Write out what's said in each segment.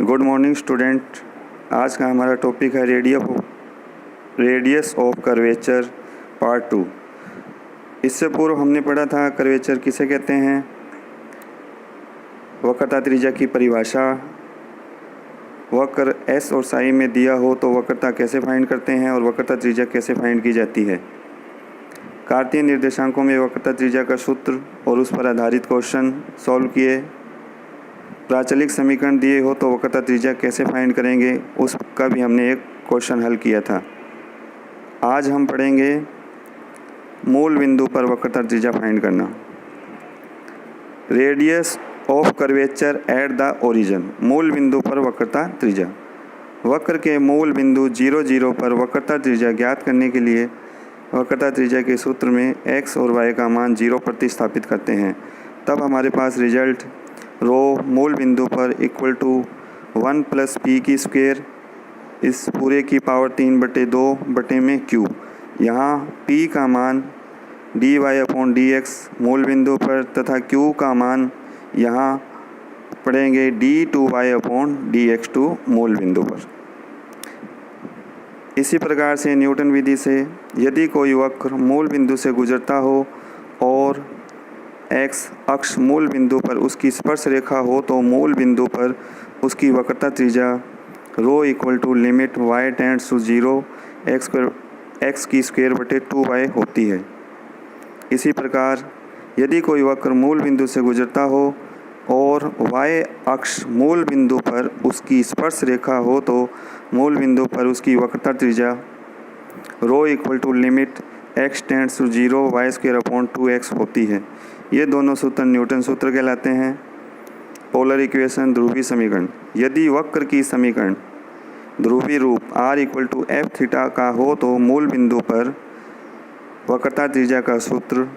Good morning student. आज का हमारा टॉपिक है रेडियस ऑफ कर्वेचर पार्ट 2। इससे पूर्व हमने पढ़ा था कर्वेचर किसे कहते हैं, वक्रता त्रिज्या की परिभाषा, वक्र एस और साई में दिया हो तो वक्रता कैसे फाइंड करते हैं और वक्रता त्रिज्या कैसे फाइंड की जाती है, कार्तीय निर्देशांकों में वक्रता त्रिज्या का सूत्र और उस पर आधारित क्वेश्चन सॉल्व किए, प्राचलिक समीकरण दिए हो तो वक्रता त्रिज्या कैसे फाइंड करेंगे उसका भी हमने एक क्वेश्चन हल किया था। आज हम पढ़ेंगे मूल बिंदु पर वक्रता त्रिज्या फाइंड करना। Radius of curvature at the origin, मूल बिंदु पर वक्रता त्रिज्या। वक्र के मूल बिंदु 0, 0 पर वक्रता त्रिज्या ज्ञात करने के लिए वक्रता त्रिज्या के सूत्र में x और y का मान 0 प्रतिस्थापित करते हैं, तब हमारे पास रिजल्ट रो मूल बिंदु पर इक्वल टू 1 + p की स्क्वायर इस पूरे की पावर 3/2 में q। यहाँ p का मान dy/dx मूल बिंदु पर तथा q का मान यहाँ पढ़ेंगे d2y/dx2 मूल बिंदु पर। इसी प्रकार से न्यूटन विधि से यदि कोई वक्र मूल बिंदु से गुजरता हो और x अक्ष मूल बिंदु पर उसकी स्पर्श रेखा हो तो मूल बिंदु पर उसकी वक्रता त्रिज्या rho equal to limit y tends to 0 x की स्क्वायर 2y होती है। इसी प्रकार यदि कोई वक्र मूल बिंदु से गुजरता हो और y अक्ष मूल बिंदु पर उसकी स्पर्श रेखा हो तो मूल बिंदु पर उसकी वक्रता त्रिज्या rho equal to limit x tends to 0 y²/2x होती है। ये दोनों सूत्र न्यूटन सूत्र कहलाते हैं। पोलर इक्वेशन, ध्रुवीय समीकरण। यदि वक्र की समीकरण ध्रुवीय रूप r = f(θ) का हो तो मूल बिंदु पर वक्रता त्रिज्या का सूत्र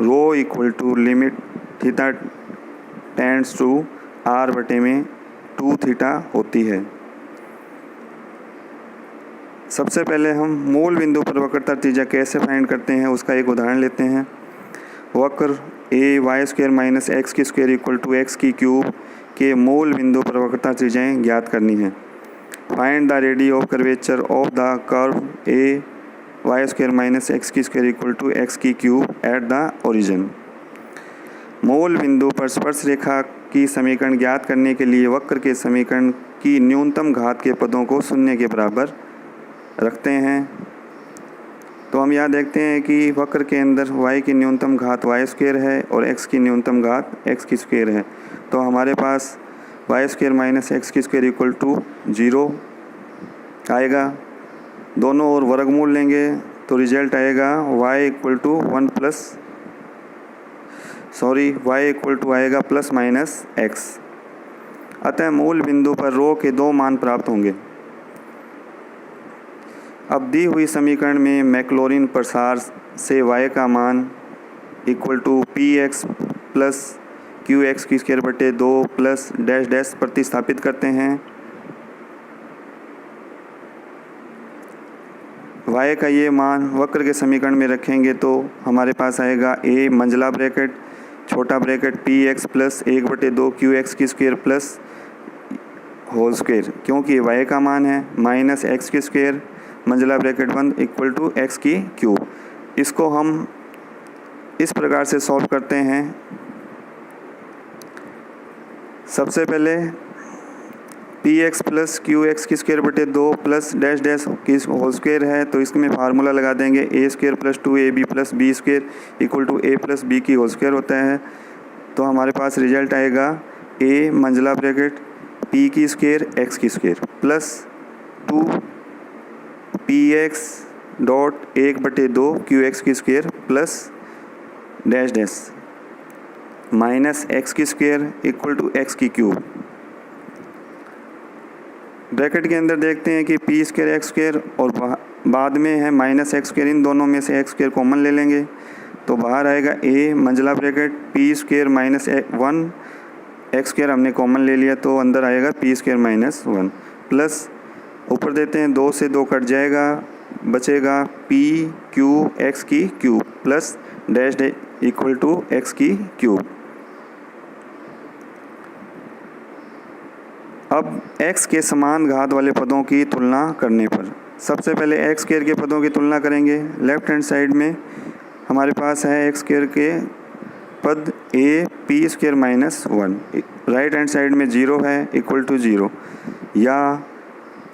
rho equal to limit theta tends to r/2θ होती है। सबसे पहले हम मूल बिंदु पर वक्रता त्रिज्या कैसे फाइंड करते हैं उसका एक उदाहरण लेते हैं। वक्र ay² - x² = x की क्यूब के मूल बिंदु पर वक्रता त्रिज्याएं ज्ञात करनी है। Find the radius of curvature of the curve ay² - x² = x की क्यूब एट द ओरिजिन। मूल बिंदु पर स्पर्श रेखा की समीकरण ज्ञात करने के लिए वक्र के समीकरण की न्यूनतम घात के पदों को शून्य के बराबर रखते हैं। तो हम यहाँ देखते हैं कि वक्र के अंदर y की न्यूनतम घात y² है और x की न्यूनतम घात x² है। तो हमारे पास y² - x² = 0 आएगा। दोनों ओर वर्गमूल लेंगे तो रिजल्ट आएगा y आएगा ±x। अतः मूल बिंदु पर रो के दो मान प्राप्त होंगे। अब दी हुई समीकरण में मैक्लॉरिन प्रसार से y का मान equal to px + qx² plus dash dash प्रतिस्थापित करते हैं। y का ये मान वक्र के समीकरण में रखेंगे तो हमारे पास आएगा a मंझला ब्रैकेट छोटा bracket px + 1/2 qx² plus whole square, क्योंकि y का मान है माइनस x² मंझला ब्रैकेट बंद इक्वल टू x की क्यूब। इसको हम इस प्रकार से सॉल्व करते हैं। सबसे पहले px + qx² plus dash dash की होल स्क्वायर है तो इसमें फार्मूला लगा देंगे a² + 2ab + b² = a + b की होल स्क्वायर होता है। तो हमारे पास रिजल्ट आएगा a मंझला bracket p² x² plus 2 px dot 1/2 qx² plus dash dash minus x² = x की क्यूब। ब्रैकेट के अंदर देखते हैं कि p² x² और बाद में है -x², इन दोनों में से x² कॉमन ले लेंगे तो बाहर आएगा a मंझला ब्रैकेट p² - 1 x² हमने कॉमन ले लिया तो अंदर आएगा p² - 1 प्लस ऊपर देते हैं 2 से 2 कट जाएगा, बचेगा pq(x की cube plus dash equal to x की क्यूब। अब x के समान घात वाले पदों की तुलना करने पर सबसे पहले x स्क्वायर के पदों की तुलना करेंगे। लेफ्ट हैंड साइड में हमारे पास है x स्क्वायर के पद a p square minus 1, right hand side में 0 है इक्वल टू 0, या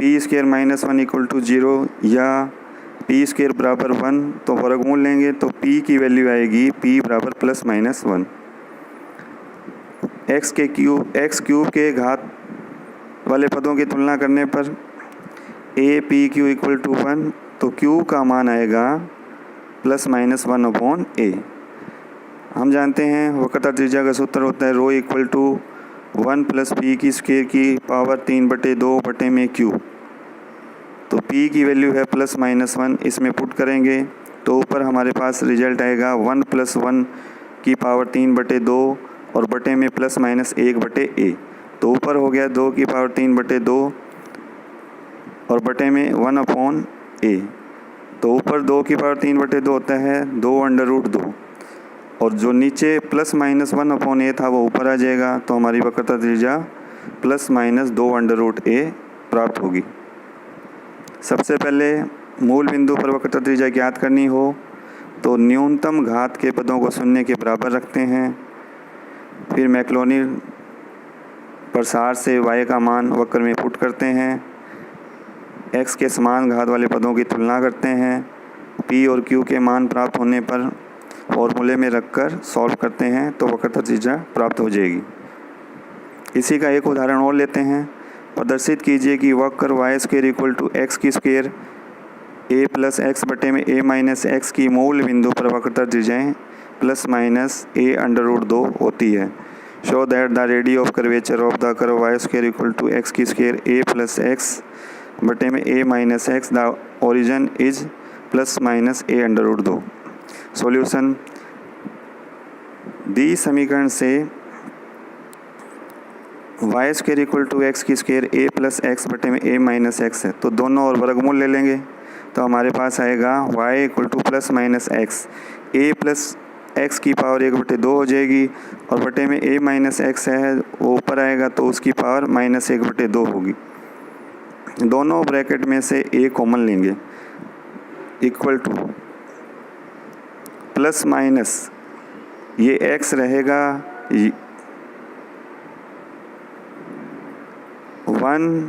p square minus 1 equal to 0, या p स्क्वायर बराबर 1, तो वर्गमूल लेंगे तो p की वैल्यू आएगी p बराबर प्लस माइनस 1। x क्यूब के घात वाले पदों की तुलना करने पर a p q equal to 1, तो q का मान आएगा प्लस माइनस 1 अपॉन a। हम जानते हैं वक्रता त्रिज्या का सूत्र होता है रो इक्वल टू 1 प्लस पी की स्क्वायर की पावर 3/2 बटे में q। तो p की वैल्यू है प्लस माइनस 1, इसमें पुट करेंगे तो ऊपर हमारे पास रिजल्ट आएगा 1 प्लस 1 की पावर 3/2 और बटे में प्लस माइनस 1/a। तो ऊपर हो गया 2 की पावर 3/2 और बटे में 1 अपॉन a। तो ऊपर 2 की पावर 3/2 होता है 2√2, और जो नीचे प्लस माइनस 1 अपॉन a था वो ऊपर आ जाएगा। तो हमारी वक्रता त्रिज्या प्लस माइनस 2√a प्राप्त होगी। सबसे पहले मूल बिंदु पर वक्रता त्रिज्या ज्ञात करनी हो तो न्यूनतम घात के पदों को शून्य के बराबर रखते हैं, फिर मैक्लोनी प्रसार से y का मान वक्र में पुट करते हैं, x के समान घात वाले पदों की तुलना करते हैं, p और q के मान प्राप्त होने पर फॉर्मूले में रखकर सॉल्व करते हैं तो वक्रता त्रिज्या प्राप्त हो जाएगी। इसी का एक उदाहरण और लेते हैं। प्रदर्शित कीजिए कि वक्र y square equal to x की स्क्वायर a प्लस एक्स बटे में a माइनस एक्स की मूल बिंदु पर वक्रता त्रिज्याएँ प्लस माइनस a√2 होती है। Show that the radius of curvature of the curve y square equal to x की स्क्वायर a प्लस एक्स बटे में a minus x, the origin is plus minus a√2। Solution, दी समीकरण से y square equal to x की square a plus x बटे में a minus x है, तो दोनों और वर्गमूल ले लेंगे तो हमारे पास आएगा y equal two plus minus x, a plus x की पावर 1/2 हो जाएगी और बटे में a माइनस एक्स है वो ऊपर आएगा तो उसकी पावर माइनस 1/2 होगी। दोनों ब्रैकेट में से a कॉमन लेंगे इक्वल टू प्लस माइनस ये x रहेगा 1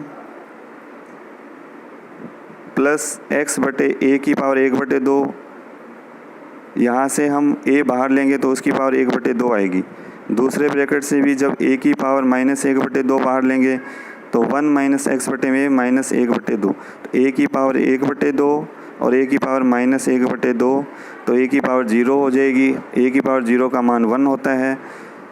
प्लस एक्स बटे a की पावर 1/2, यहाँ से हम a बाहर लेंगे तो उसकी पावर 1/2 आएगी। दूसरे ब्रैकेट से भी जब a की पावर माइनस 1/2 बाहर लेंगे तो 1 माइनस एक्स बटे में माइनस 1/2, तो a की पावर 1/2 और a की पावर माइनस 1/2, तो a की पावर 0 हो जाएगी। a की पावर 0 का मान 1 होता है,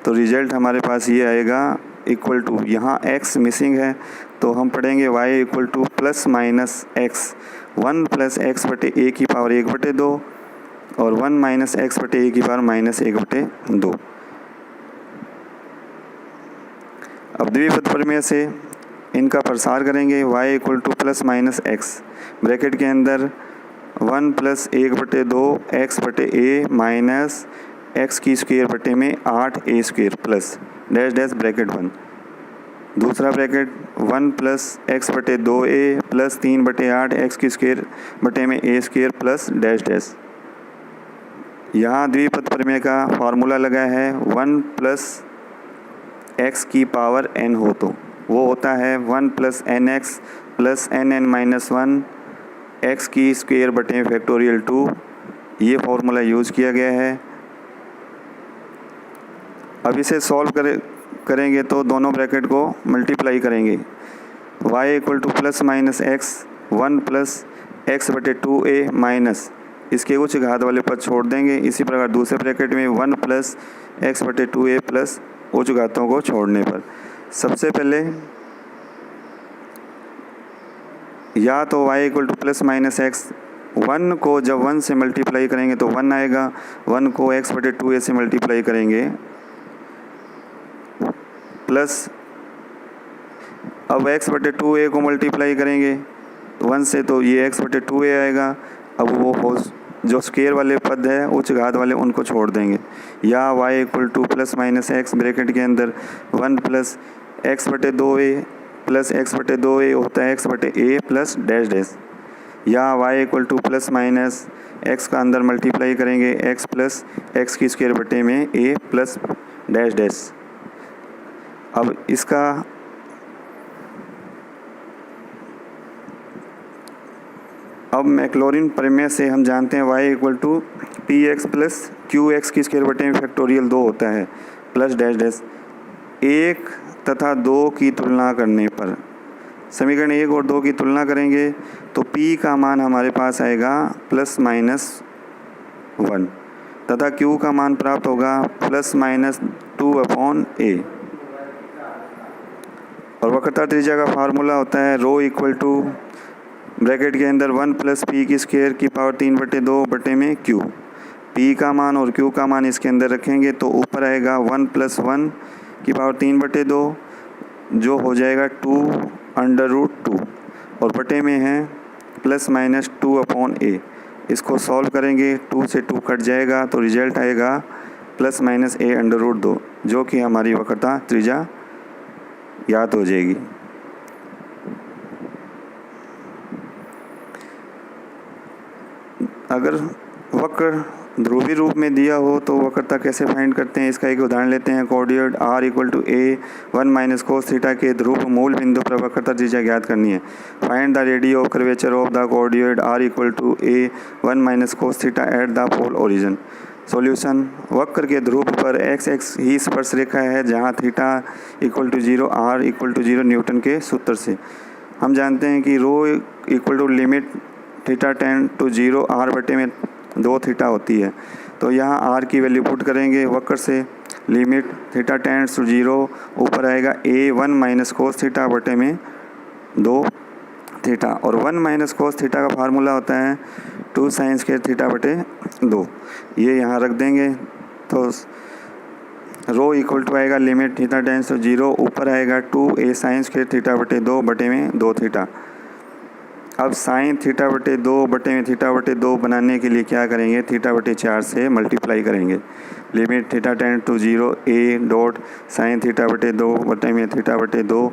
तो रिजल्ट हमारे पास ये आएगा इक्वल टू, यहाँ x मिसिंग है तो हम पढ़ेंगे y equal two plus minus x, 1 plus x बटे a की पावर 1/2 और 1 माइनस एक्स बटे a की पावर माइनस 1/2। अब द्विपद प्रमेय से इनका प्रसार करेंगे। y equal two plus minus x, bracket के अंदर 1 प्लस 1/2 एक्स बटे a माइनस एक्स की स्क्वायर बटे में 8a square plus dash dash bracket बंद। दूसरा ब्रैकेट 1 प्लस एक्स बटे 2a प्लस 3/8 एक्स की स्क्वायर बटे में a square plus dash dash. यहाँ द्विपद प्रमेय का फार्मूला लगा है 1 प्लस एक्स की पावर n हो तो वो होता है 1 plus n x plus nn minus 1 x की स्क्वायर बटे फैक्टोरियल 2। ये फार्मूला यूज़ किया गया है। अब इसे सॉल्व करेंगे तो दोनों ब्रैकेट को मल्टीप्लाई करेंगे। y equal two plus minus x 1 plus x बटे 2a माइनस इसके उच्च घात वाले पद छोड़ देंगे। इसी प्रकार दूसरे ब्रैकेट में 1 प्लस एक्स बटे 2a प्लस उच्च घातों को छोड़ने पर सबसे पहले या तो y equal two plus minus x, 1 को जब 1 से मल्टीप्लाई करेंगे तो 1 आएगा, 1 को x बटे 2a से मल्टीप्लाई करेंगे प्लस अब x बटे 2a को मल्टीप्लाई करेंगे 1 से तो ये x बटे 2a आएगा। अब वो जो स्क्वायर वाले पद है उच्च घात वाले उनको छोड़ देंगे। या y equal two plus minus x, bracket के अंदर 1 प्लस एक्स बटे 2a प्लस एक्स बटे 2a होता है एक्स बटे ए प्लस डैश डैश, या y equal two plus minus x का अंदर मल्टीप्लाई करेंगे एक्स प्लस एक्स की स्क्वायर बटे में a प्लस डैश डैश। अब इसका मैक्लॉरिन प्रमेय से हम जानते हैं y equal to p x plus q x की स्क्वायर बटे में फैक्टोरियल 2 होता है प्लस डैश डैश। 1 तथा 2 की तुलना करने पर, समीकरण 1 और 2 की तुलना करेंगे तो p का मान हमारे पास आएगा प्लस माइनस 1 तथा q का मान प्राप्त होगा प्लस माइनस 2/a। और वक्रता त्रिज्या का फार्मूला होता है रो इक्वल टू ब्रैकेट के अंदर 1 प्लस पी की स्क्वायर की पावर 3/2 बटे में q। p का मान और q का मान इसके अंदर रखेंगे तो ऊपर आएगा 1 प्लस 1 की पावर 3/2 जो हो जाएगा 2/√2 और बटे में है प्लस माइनस 2/a। इसको सॉल्व करेंगे 2 से 2 कट जाएगा तो रिजल्ट आएगा प्लस माइनस a/√2 जो कि हमारी वक्रता त्रिज्या याद हो जाएगी। अगर वक्र ध्रुवीय रूप में दिया हो तो वक्रता कैसे फाइंड करते हैं, इसका एक उदाहरण लेते हैं। Coordinate r equal to a 1 minus cos theta के ध्रुव मूल बिंदु पर वक्रता त्रिज्या ज्ञात करनी है। Find the radius of curvature of the coordinate r equal to a 1 minus cos theta at the pole origin. Solution, वक्र के ध्रुव पर x एक्स ही स्पर्श रेखा है जहाँ theta equal to 0 r equal to 0 Newton के सूत्र से। हम जानते हैं कि rho equal to limit theta tend to 0 r बटे में 2 थीटा होती है। तो यहाँ r की वैल्यू पुट करेंगे वक्र से, लिमिट थीटा टेंड्स टू 0 ऊपर आएगा a 1 माइनस कोस थीटा बटे में 2 थीटा, और 1 माइनस कोस थीटा का फार्मूला होता है 2 साइन स्क्वायर थीटा बटे 2। ये यहाँ रख देंगे तो रो इक्वल टू आएगा लिमिट थीटा टेंड्स टू 0 ऊपर आएगा 2a साइन स्क्वायर थीटा बटे 2 बटे में 2 थीटा। अब साइन थीटा बटे 2 बटे में थीटा बटे 2 बनाने के लिए क्या करेंगे, थीटा बटे 4 से मल्टीप्लाई करेंगे। Limit theta tend to 0 a dot sine theta बटे 2 बटे में थीटा बटे 2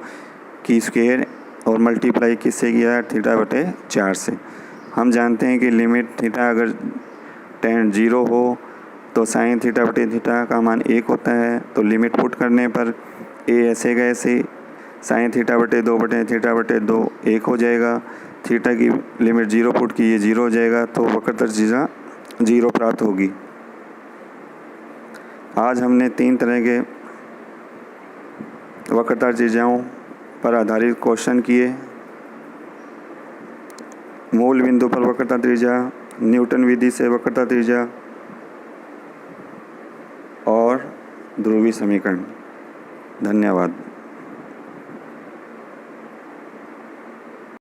की स्क्वायर और मल्टीप्लाई किससे किया, थीटा बटे 4 से। हम जानते हैं कि लिमिट थीटा अगर टेंड 0 हो तो साइन थीटा बटे थीटा का मान 1 होता है। तो लिमिट पुट करने पर a ऐसे का ऐसे साइन थीटा बटे 2 बटे थीटा बटे 2 1 हो जाएगा। थीटा की लिमिट 0 पुट की ये 0 हो जाएगा तो वक्रता त्रिज्या 0 प्राप्त होगी। आज हमने 3 तरह के वक्रता त्रिज्याओं पर आधारित क्वेश्चन किए। मूल बिंदु पर वक्रता त्रिज्या, न्यूटन विधि से वक्रता त्रिज्या और ध्रुवीय समीकरण। धन्यवाद।